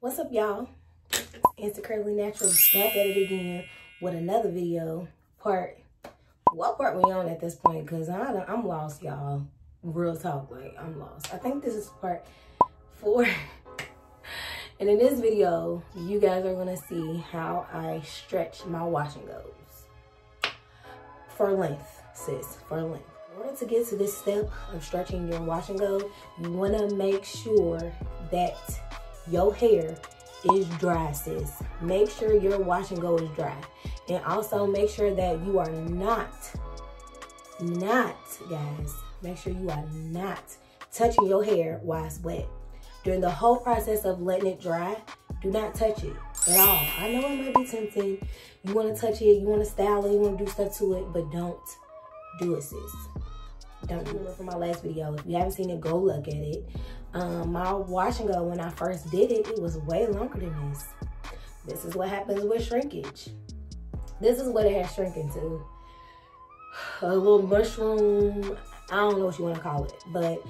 What's up, y'all? Insta Curly Natural back at it again with another video. What part we on at this point? Because I'm lost, y'all. Real talk, like I'm lost. I think this is part 4. And in this video, you guys are gonna see how I stretch my wash and goes. For length, sis, for length. In order to get to this step of stretching your wash and go, you wanna make sure that your hair is dry, sis. Make sure your wash and go is dry. And also make sure that you are not, guys, make sure you are not touching your hair while it's wet. During the whole process of letting it dry, do not touch it at all. I know it might be tempting. You want to touch it, you want to style it, you want to do stuff to it, but don't do it, sis. Don't do it. From my last video, if you haven't seen it, go look at it. My wash and go, when I first did it, it was way longer than this. This is what happens with shrinkage. This is what it has shrunk into. A little mushroom, I don't know what you want to call it, but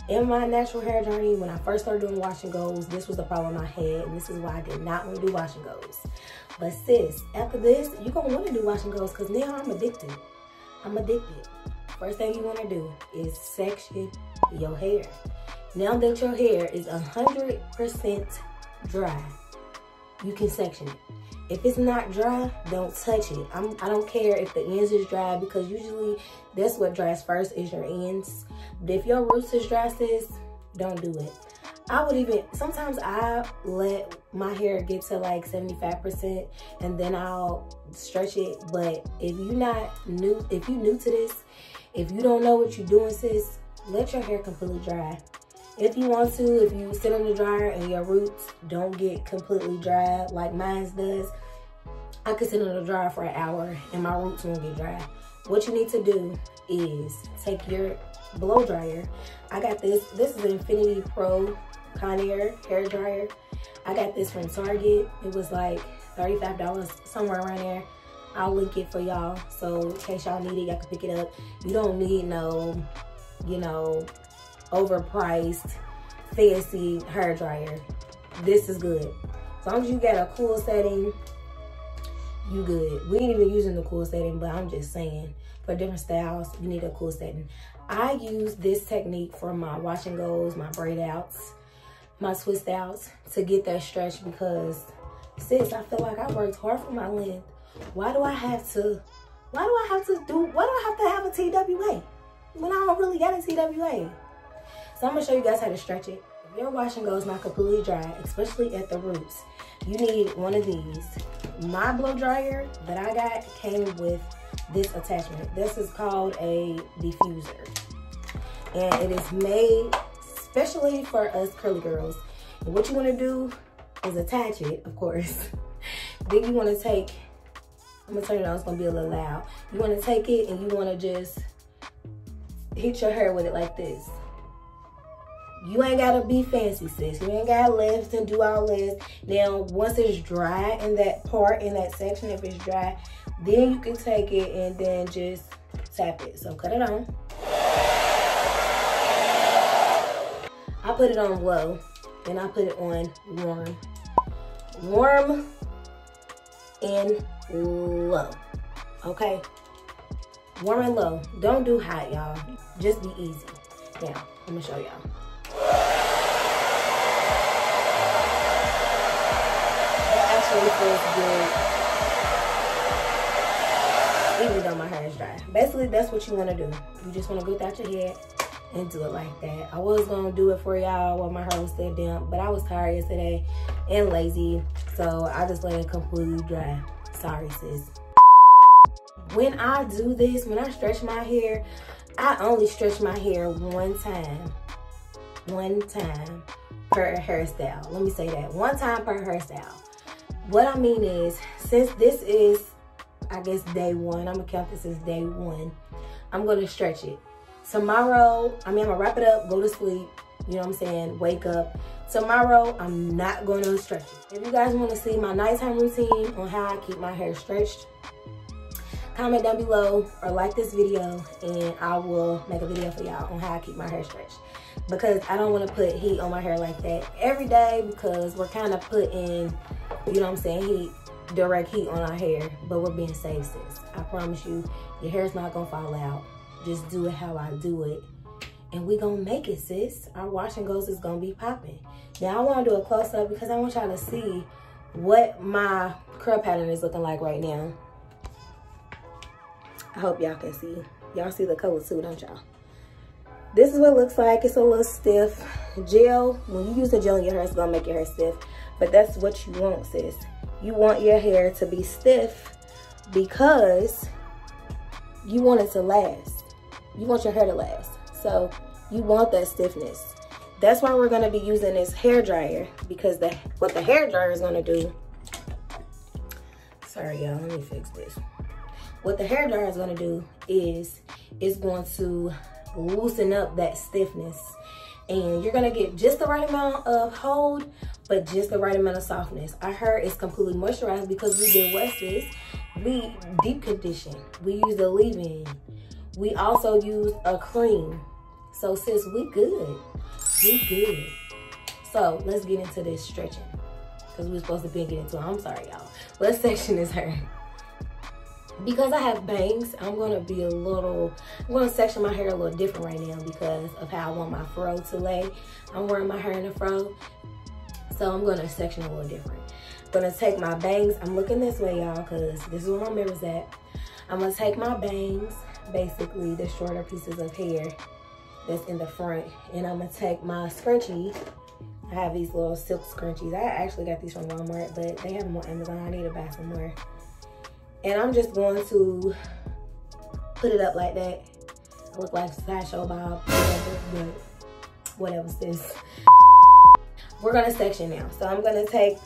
in my natural hair journey, when I first started doing wash and goes, this was the problem I had, and this is why I did not want to do wash and goes. But sis, after this, you're going to want to do wash and goes because now I'm addicted. I'm addicted. First thing you want to do is section your hair. Now that your hair is 100% dry, you can section it. If it's not dry, don't touch it. I don't care if the ends is dry, because usually that's what dries first is your ends. But if your roots is dry, sis, don't do it. I would even, sometimes I let my hair get to like 75% and then I'll stretch it. But if you're new to this, if you don't know what you're doing, sis, let your hair completely dry. If you want to, if you sit on the dryer and your roots don't get completely dry like mine does, I could sit on the dryer for an hour and my roots won't get dry. What you need to do is take your blow dryer. I got this is an Infinity Pro Conair hair dryer. I got this from Target. It was like $35, somewhere around there. I'll link it for y'all, so in case y'all need it, y'all can pick it up. You don't need no, overpriced, fancy hair dryer. This is good. As long as you got a cool setting, you good. We ain't even using the cool setting, but I'm just saying, for different styles, you need a cool setting. I use this technique for my wash and goes, my braid outs, my twist outs, to get that stretch, because sis, I feel like I worked hard for my length. Why do I have to have a TWA when I don't really got a TWA? So I'm gonna show you guys how to stretch it. If your wash and go is not completely dry, especially at the roots, you need one of these. My blow dryer that I got came with this attachment. This is called a diffuser. And it is made especially for us curly girls. And what you wanna do is attach it, of course. Then you wanna take, I'm gonna turn it on, it's gonna be a little loud. You wanna take it and you wanna just hit your hair with it like this. You ain't gotta be fancy, sis. You ain't gotta lift and do all this. Now, once it's dry in that part, in that section, if it's dry, then you can take it and then just tap it. So cut it on. I put it on low, and I put it on warm. Warm and low, okay? Warm and low. Don't do hot, y'all. Just be easy. Now, I'm gonna show y'all. Actually feels good, even though my hair is dry. Basically, that's what you want to do. You just want to go without your head and do it like that. I was gonna do it for y'all while my hair was still damp, but I was tired yesterday and lazy, so I just let it completely dry. Sorry, sis. When I do this, when I stretch my hair, I only stretch my hair one time per hairstyle. Let me say that, one time per hairstyle. What I mean is, since this is, I guess, day 1, I'm gonna count this as day 1, I'm gonna stretch it. Tomorrow, I'm gonna wrap it up, go to sleep, you know what I'm saying, wake up. Tomorrow, I'm not gonna stretch it. If you guys wanna see my nighttime routine on how I keep my hair stretched, comment down below or like this video and I will make a video for y'all on how I keep my hair stretched. because I don't want to put heat on my hair like that every day, because we're kind of putting, you know what I'm saying, direct heat on our hair, but we're being safe, sis. I promise you, your hair's not gonna fall out. Just do it how I do it, and we gonna make it, sis. Our wash and goes is gonna be popping. Now I want to do a close-up because I want y'all to see what my curl pattern is looking like right now. I hope y'all can see. Y'all see the color too, don't y'all? This is what it looks like. It's a little stiff. Gel, when you use the gel in your hair, it's gonna make your hair stiff, but that's what you want, sis. You want your hair to be stiff because you want it to last. You want your hair to last. So you want that stiffness. That's why we're gonna be using this hair dryer, because what the hair dryer is gonna do, sorry y'all, let me fix this. What the hair dryer is gonna do is it's going to loosen up that stiffness, and you're gonna get just the right amount of hold, but just the right amount of softness. Our hair is completely moisturized because we did what, sis? We deep condition. We used a leave-in. We also used a cream. So sis, we good. We good. So let's get into this stretching, because we were supposed to be getting into it. I'm sorry, y'all. What section is her? Because I have bangs, I'm gonna section my hair a little different right now because of how I want my fro to lay. I'm wearing my hair in a fro, so I'm gonna section a little different. I'm gonna take my bangs. I'm looking this way, y'all, because this is where my mirror's at. I'm gonna take my bangs, basically the shorter pieces of hair that's in the front, and I'm gonna take my scrunchies. I have these little silk scrunchies. I actually got these from Walmart, but they have them on Amazon. I need to buy some more. And I'm just going to put it up like that. I look like Sideshow Bob, but whatever, sis. We're gonna section now. So I'm gonna take,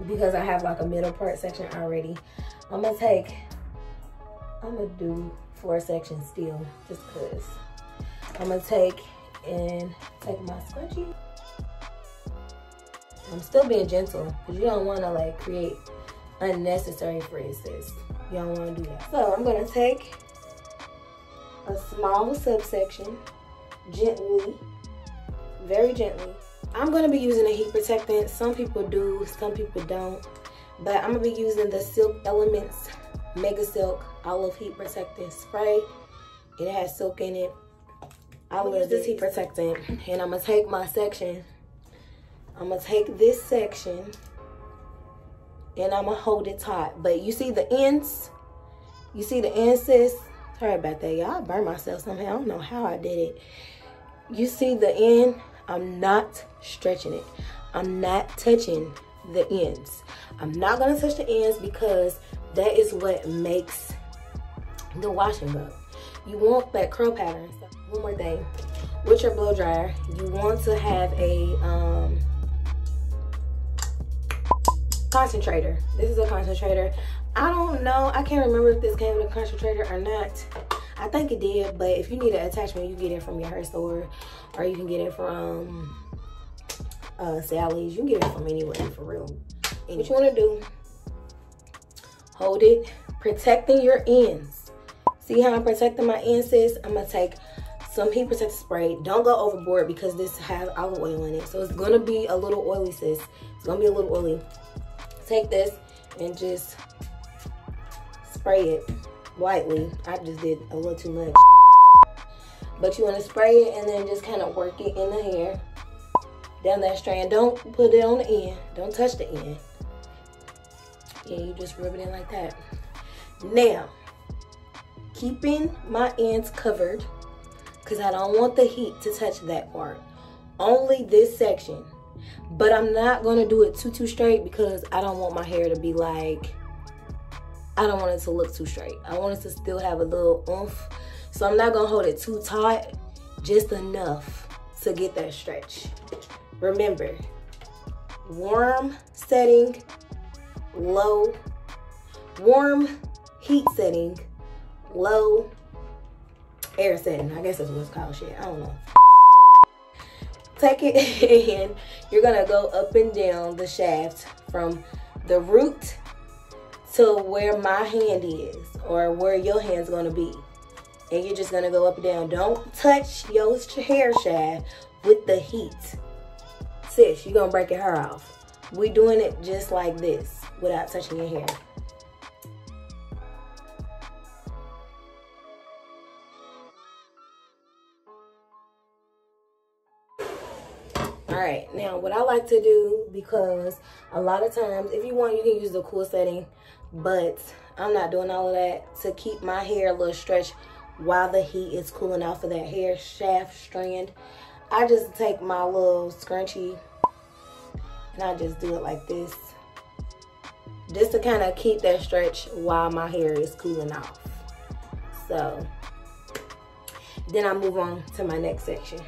because I have like a middle part section already, I'm gonna do 4 sections still, just cause. I'm gonna take my scrunchie. I'm still being gentle, because you don't wanna like create unnecessary frizz. You don't want to do that. So I'm going to take a small subsection, gently, very gently. I'm going to be using a heat protectant. Some people do, some people don't. But I'm going to be using the Silk Elements Mega Silk Olive Heat Protectant Spray. It has silk in it. I will use this heat protectant, and I'm going to take my section. I'm going to take this section, and I'm gonna hold it taut. But you see the ends? You see the ends, sis? Sorry about that, y'all. I burned myself somehow. I don't know how I did it. You see the end? I'm not stretching it. I'm not touching the ends. I'm not gonna touch the ends, because that is what makes the wash and go. You want that curl pattern. So one more thing. With your blow dryer, you want to have a concentrator. This is a concentrator. I don't know, I can't remember if this came with a concentrator or not. I think it did, but if you need an attachment, you get it from your hair store, or you can get it from Sally's. You can get it from anywhere, for real. And what you want to do, hold it, protecting your ends. See how I'm protecting my ends, sis? I'm gonna take some heat protectant spray. Don't go overboard, because this has olive oil in it, so it's gonna be a little oily, sis. It's gonna be a little oily. Take this and just spray it lightly. I just did a little too much. But you want to spray it and then just kind of work it in the hair, down that strand. Don't put it on the end. Don't touch the end. Yeah, you just rub it in like that. Now, keeping my ends covered, because I don't want the heat to touch that part. Only this section. But I'm not going to do it too straight, because I don't want my hair to be like, I don't want it to look too straight. I want it to still have a little oomph. So I'm not going to hold it too tight, just enough to get that stretch. Remember, warm setting, low, warm heat setting, low air setting. I guess that's what it's called, shit. I don't know. Take it and you're gonna go up and down the shaft from the root to where my hand is, or where your hand's gonna be. And you're just gonna go up and down. Don't touch your hair shaft with the heat. Sis, you're gonna break your hair off. We're doing it just like this without touching your hair. Alright, now what I like to do, because a lot of times, if you want, you can use the cool setting, but I'm not doing all of that, to keep my hair a little stretched while the heat is cooling off of that hair shaft strand. I just take my little scrunchie and I just do it like this, just to kind of keep that stretch while my hair is cooling off. So then I move on to my next section.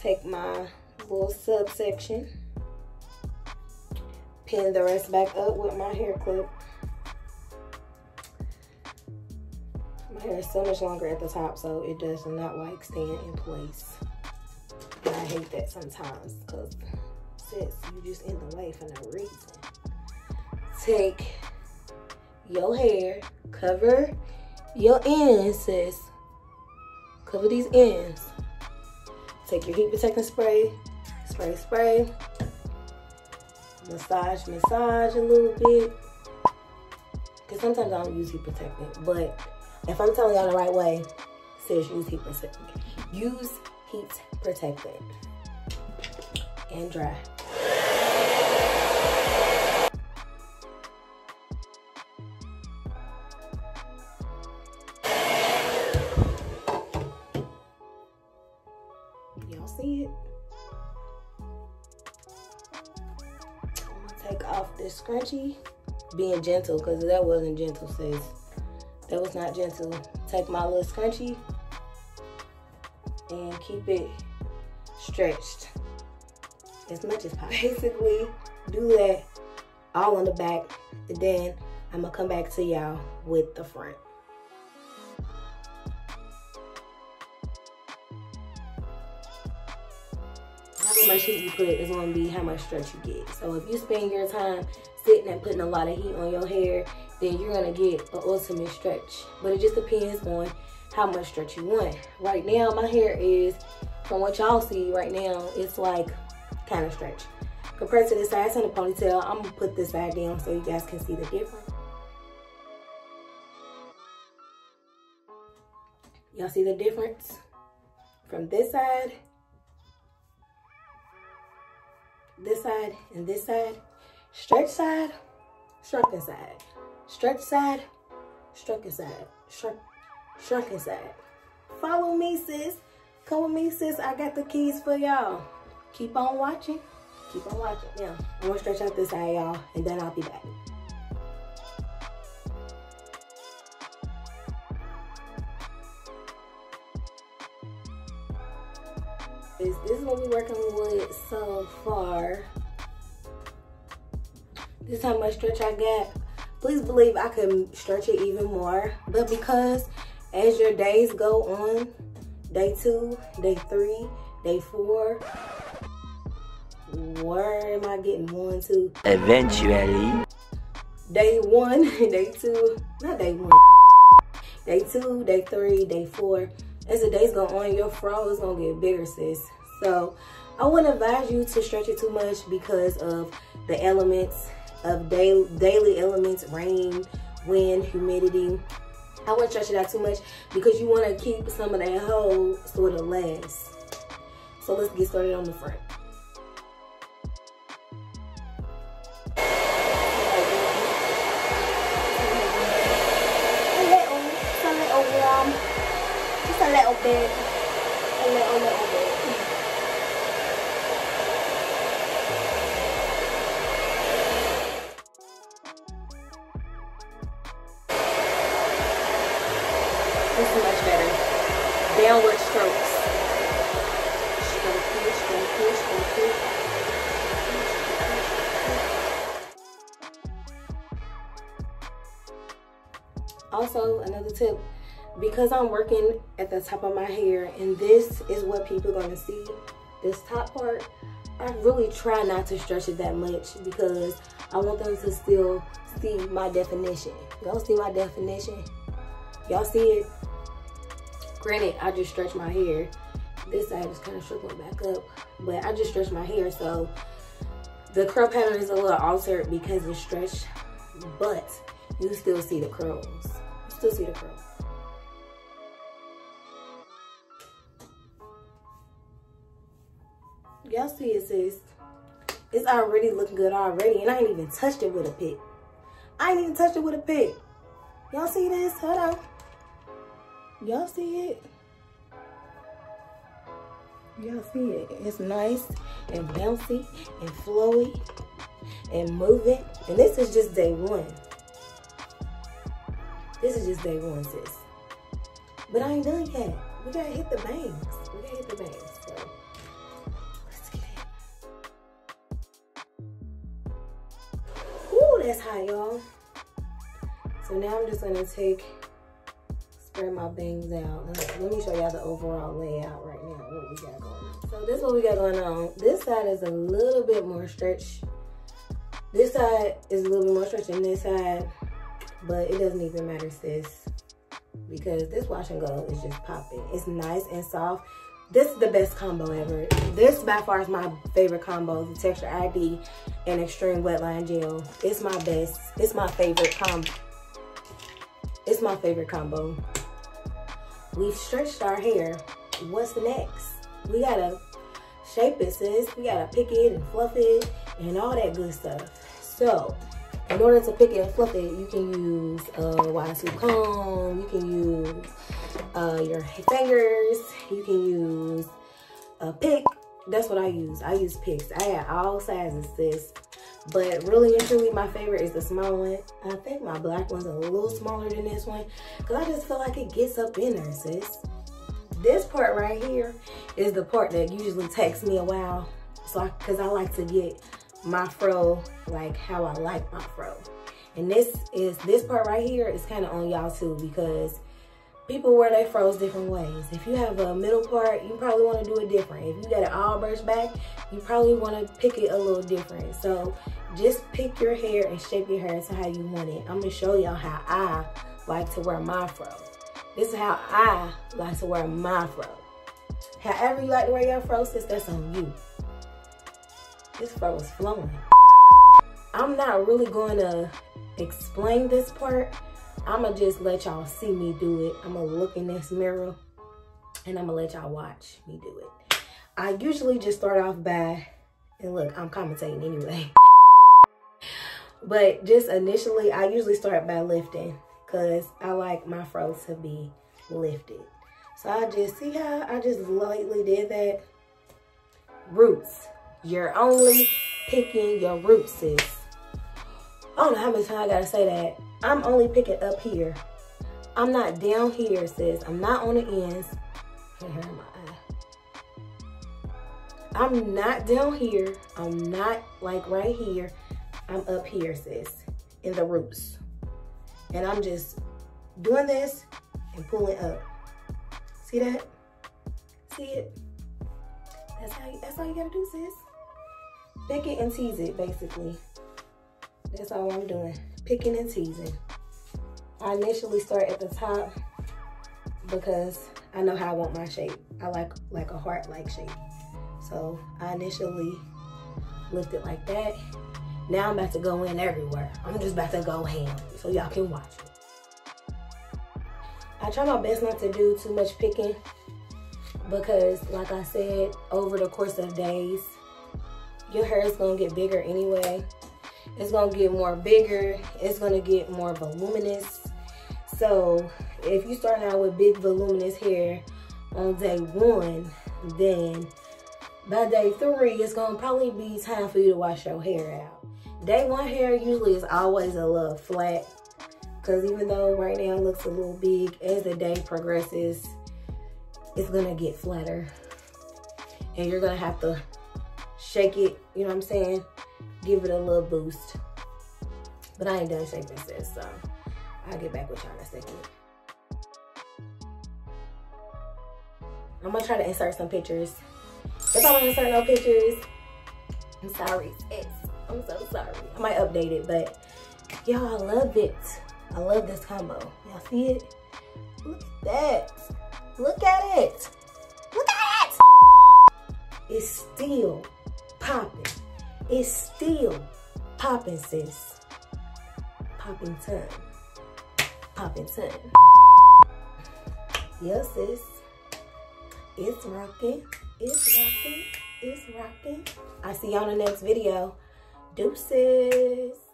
Take my little subsection, pin the rest back up with my hair clip. My hair is so much longer at the top, so it does not like staying in place. And I hate that sometimes, because sis, you just in the way for no reason. Take your hair, cover your ends, sis. Cover these ends. Take your heat protecting spray, spray. Massage a little bit. Because sometimes I don't use heat protectant, but if I'm telling y'all the right way, sis, use heat protectant. Use heat protectant. And dry. Y'all see it? I'm gonna take off this scrunchie. Being gentle, because that wasn't gentle, sis. That was not gentle. Take my little scrunchie and keep it stretched as much as possible. Basically, do that all on the back, and then I'm gonna come back to y'all with the front. How much heat you put is gonna be how much stretch you get. So if you spend your time sitting and putting a lot of heat on your hair, then you're gonna get an ultimate stretch. But it just depends on how much stretch you want. Right now, my hair is, from what y'all see right now, it's like kind of stretched. Compared to this side, it's in a ponytail. I'm gonna put this side down so you guys can see the difference. Y'all see the difference? From this side, and this side. Stretch side, shrunken side. Stretch side, shrunken side. Shrunken side. Follow me, sis. Come with me, sis. I got the keys for y'all. Keep on watching. Keep on watching. Yeah, I'm gonna stretch out this side, y'all, and then I'll be back. This is what we're working with so far. This is how much stretch I got. Please believe I can stretch it even more. But because as your days go on, day 2, day 3, day 4, where am I getting 1, 2? Eventually. Day 1, day 2, not day 1. Day 2, day 3, day 4. As the days go on, your fro is gonna get bigger, sis. So I wouldn't advise you to stretch it too much because of the elements of daily elements, rain, wind, humidity. I wouldn't stretch it out too much because you want to keep some of that hold so it'll last. So let's get started on the front. Just a little bit. A little bit. This is much better. Downward strokes. Stroke. Also, another tip, because I'm working at the top of my hair and this is what people are gonna see, this top part, I really try not to stretch it that much because I want them to still see my definition. Y'all see my definition? Y'all see it? Granted, I just stretched my hair. This side is kind of shrunken back up, but I just stretched my hair, so the curl pattern is a little altered because it's stretched, but you still see the curls. You still see the curls. Y'all see it, sis? It's already looking good already, and I ain't even touched it with a pick. I ain't even touched it with a pick. Y'all see this? Hold on. Y'all see it? Y'all see it? It's nice and bouncy and flowy and moving. And this is just day one. This is just day one, sis. But I ain't done yet. We gotta hit the bangs. We gotta hit the bangs. So let's get it. Ooh, that's hot, y'all. So now I'm just gonna spread my bangs out. Let me show y'all the overall layout right now, what we got going on. So this is what we got going on. This side is a little bit more stretched. This side is a little bit more stretched than this side, but it doesn't even matter, sis, because this wash and go is just popping. It's nice and soft. This is the best combo ever. This by far is my favorite combo, the Texture ID and Extreme Wetline Gel. It's my best. It's my favorite combo. It's my favorite combo. We've stretched our hair. What's next? We gotta shape it, sis. We gotta pick it and fluff it and all that good stuff. So, in order to pick it and fluff it, you can use a wide tooth comb. You can use your fingers. You can use a pick. That's what I use. I use picks. I got all sizes, sis. But really and truly, my favorite is the small one. I think my black one's a little smaller than this one, because I just feel like it gets up in there, sis. This part right here is the part that usually takes me a while. So, because I like to get my fro like how I like my fro. And this part right here is kind of on y'all too, because people wear their froze different ways. If you have a middle part, you probably want to do it different. If you got it all brushed back, you probably want to pick it a little different. So just pick your hair and shape your hair to how you want it. I'm going to show y'all how I like to wear my fro. This is how I like to wear my fro. However you like to wear your fro, sis, that's on you. This fro is flowing. I'm not really going to explain this part. I'm going to just let y'all see me do it. I'm going to look in this mirror and I'm going to let y'all watch me do it. I usually just start off by, and look, I'm commentating anyway. But just initially, I usually start by lifting because I like my fro to be lifted. So I just, see how I just lightly did that? Roots. You're only picking your roots, sis. I don't know how many times I gotta say that. I'm only picking up here. I'm not down here, sis. I'm not on the ends. I'm not down here. I'm not like right here. I'm up here, sis, in the roots. And I'm just doing this and pulling up. See that? See it? That's all you gotta do, sis. Pick it and tease it, basically. That's all I'm doing. Picking and teasing. I initially start at the top because I know how I want my shape. I like a heart-like shape. So I initially lift it like that. Now I'm about to go in everywhere. I'm just about to go ham so y'all can watch it. I try my best not to do too much picking because, like I said, over the course of days, your hair is gonna get bigger anyway. It's gonna get more bigger. It's gonna get more voluminous. So if you start out with big voluminous hair on day one, then by day 3, it's gonna probably be time for you to wash your hair out. Day 1 hair usually is always a little flat, because even though right now it looks a little big, as the day progresses, it's gonna get flatter. And you're gonna have to shake it, you know what I'm saying? Give it a little boost. But I ain't done shaking this, so I'll get back with y'all in a second. I'm gonna try to insert some pictures. If I don't insert no pictures, I'm sorry, sis. I'm so sorry. I might update it, but Y'all, I love it. I love this combo. Y'all see it? Look at that. Look at it. Look at it. It's still popping. It's still popping, sis. Popping ton. Popping ton. Yes, sis. It's rocking. It's rocking. It's rocking. I'll see y'all in the next video. Deuces.